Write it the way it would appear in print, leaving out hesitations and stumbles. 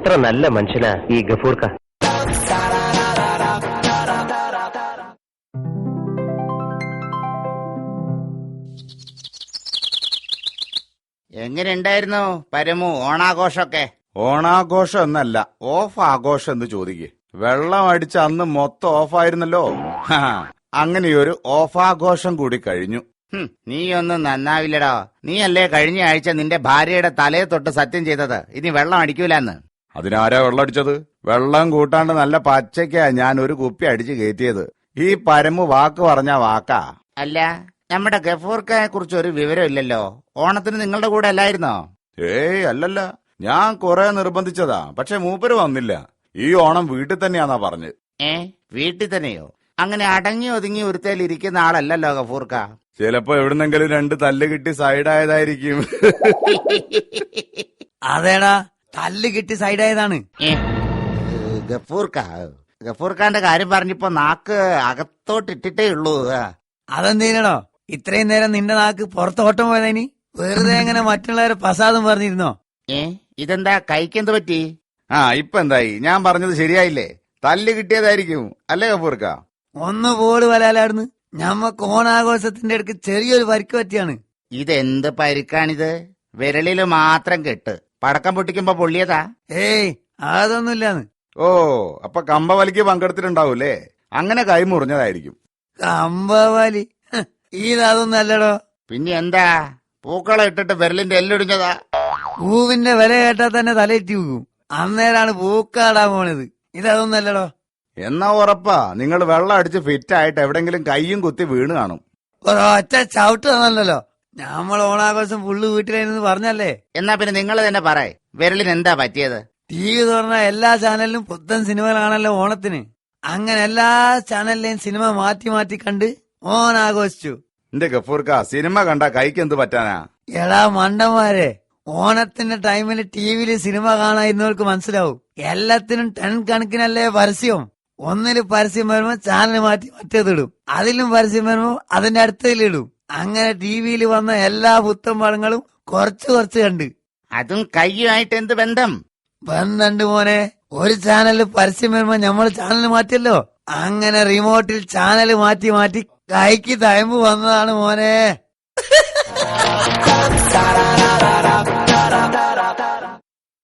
എത്ര നല്ല മനുഷ്യനാ ഈ ഗഫൂർക്ക. എങ്ങനെ ഉണ്ടായിരുന്നു പരമു ഓണാഘോഷമൊക്കെ? ഓണാഘോഷം എന്നല്ല, ഓഫ് ആഘോഷം എന്ന് ചോദിക്കേ. വെള്ളം അടിച്ച അന്ന് മൊത്തം ഓഫായിരുന്നല്ലോ. അങ്ങനെയൊരു ഓഫാഘോഷം കൂടി കഴിഞ്ഞു. നീയൊന്നും നന്നാവില്ലടോ. നീയല്ലേ കഴിഞ്ഞ ആഴ്ച നിന്റെ ഭാര്യയുടെ തലയെ തൊട്ട് സത്യം ചെയ്തത് ഇനി വെള്ളം അടിക്കൂലെന്ന്. അതിനാരാ വെള്ളം അടിച്ചത്? വെള്ളം കൂട്ടാണ്ട് നല്ല പച്ചയ്ക്കാ ഞാൻ ഒരു കുപ്പി അടിച്ചു കയറ്റിയത്. ഈ പരമു വാക്ക് പറഞ്ഞ വാക്കാ. അല്ല, നമ്മുടെ ഗഫൂർക്കയെ കുറിച്ച് ഒരു വിവരം ഇല്ലല്ലോ. ഓണത്തിന് നിങ്ങളുടെ കൂടെ അല്ലായിരുന്നോ? ഏയ് അല്ലല്ല, ഞാൻ കുറെ നിർബന്ധിച്ചതാ, പക്ഷെ മൂപ്പര് വന്നില്ല. ഈ ഓണം വീട്ടിൽ തന്നെയാന്നാ പറഞ്ഞത്. വീട്ടിൽ തന്നെയോ? അങ്ങനെ അടങ്ങി ഒതുങ്ങി ഒരുത്തേൽ ഇരിക്കുന്ന ആളല്ലല്ലോ ഗഫൂർക്ക. ചിലപ്പോ എവിടുന്നെങ്കിലും 2 തല്ല് കിട്ടി സൈഡായതായിരിക്കും. അതേടാ, തല്ല് കിട്ടി സൈഡായതാണ്. ഗഫൂർഖാന്റെ കാര്യം പറഞ്ഞപ്പോ നാക്ക് അകത്തോട്ടിട്ടേ ഉള്ളൂ. അതെന്തേനടോ ഇത്രയും നേരം നിന്റെ നാക്ക് പുറത്തോട്ടം പോയതിനി? വെറുതെ എങ്ങനെ മറ്റുള്ളവരെ പ്രസാദം പറഞ്ഞിരുന്നോ? ഇതെന്താ കൈക്കെന്ത് പറ്റി? ഇപ്പൊ എന്തായി? ഞാൻ പറഞ്ഞത് ശരിയായില്ലേ? തല്ല് കിട്ടിയതായിരിക്കും അല്ലേ ഗഫൂർക്ക? ഒന്ന് പോട് വലാലാടുന്ന്. ഞമ്മക്ക് ഓണാഘോഷത്തിന്റെ അടുക്ക് ചെറിയൊരു പരിക്ക് പറ്റിയാണ്. ഇതെന്ത് പരിക്കാണിത്? വിരലില് മാത്രം കെട്ട്. പടക്കം പൊട്ടിക്കുമ്പോ പൊള്ളിയതാ? ഏയ് അതൊന്നുമില്ലാന്ന്. ഓ, അപ്പൊ കമ്പവലിക്ക് പങ്കെടുത്തിട്ടുണ്ടാവൂലേ? അങ്ങനെ കൈ മുറിഞ്ഞതായിരിക്കും. കമ്പവലി ഇതൊന്നും അല്ലടോ. പിന്നെ എന്താ? പൂക്കളം ഇട്ടിട്ട് വിരലിന്റെ എല്ലൊടിഞ്ഞതാ? പൂവിന്റെ വില കേട്ടാ തന്നെ തലയിറ്റി പോകും. അന്നേരാണ് പൂക്കാടാൻ പോണത്. ഇതൊന്നും അല്ലടോ. എന്നാ ഉറപ്പാ നിങ്ങൾ വെള്ളം അടിച്ച് ഫിറ്റായിട്ട് എവിടെങ്കിലും കൈയും കുത്തി വീണ് കാണും. ഒരൊറ്റ ചവിട്ട് തന്നല്ലോ. നമ്മൾ ഓണാഘോഷം ഫുള്ള് വീട്ടിലായിരുന്നു പറഞ്ഞല്ലേ. എന്നാ പിന്നെ നിങ്ങൾ തന്നെ പറയ്, വിരലിന് എന്താ പറ്റിയത്? TV തുറന്ന എല്ലാ ചാനലിലും പുത്തൻ സിനിമകളാണല്ലോ ഓണത്തിന്. അങ്ങനെ എല്ലാ ചാനലിലെയും സിനിമ മാറ്റി മാറ്റി കണ്ട് ഓണാഘോഷിച്ചു. എന്റെ ഗഫൂർക്ക, സിനിമ കണ്ട കൈക്ക് എന്ത് പറ്റാനാ? എടാ മണ്ടന്മാരെ, ഓണത്തിന്റെ ടൈമില് TVയില് സിനിമ കാണാതിരുന്നവർക്ക് മനസ്സിലാവും. എല്ലാത്തിനും 10 കണക്കിനല്ലേ പരസ്യം. ഒന്നില് പരസ്യം വരുമ്പോ ചാനൽ മാറ്റി മറ്റേതിടും. അതിലും പരസ്യം വരുമ്പോ അതിന്റെ അടുത്തതിലിടും. അങ്ങനെ TVയിൽ വന്ന എല്ലാ പുത്തൻ പടങ്ങളും കുറച്ച് കണ്ട്. അതും കൈയുമായിട്ട് എന്ത് ബന്ധം? ബന്ധണ്ട് മോനെ. ഒരു ചാനലിൽ പരസ്യം വരുമ്പോ നമ്മൾ ചാനൽ മാറ്റിയല്ലോ. അങ്ങനെ റിമോട്ടിൽ ചാനൽ മാറ്റി മാറ്റി കൈക്ക് തയമ്പ് വന്നതാണ് മോനെ.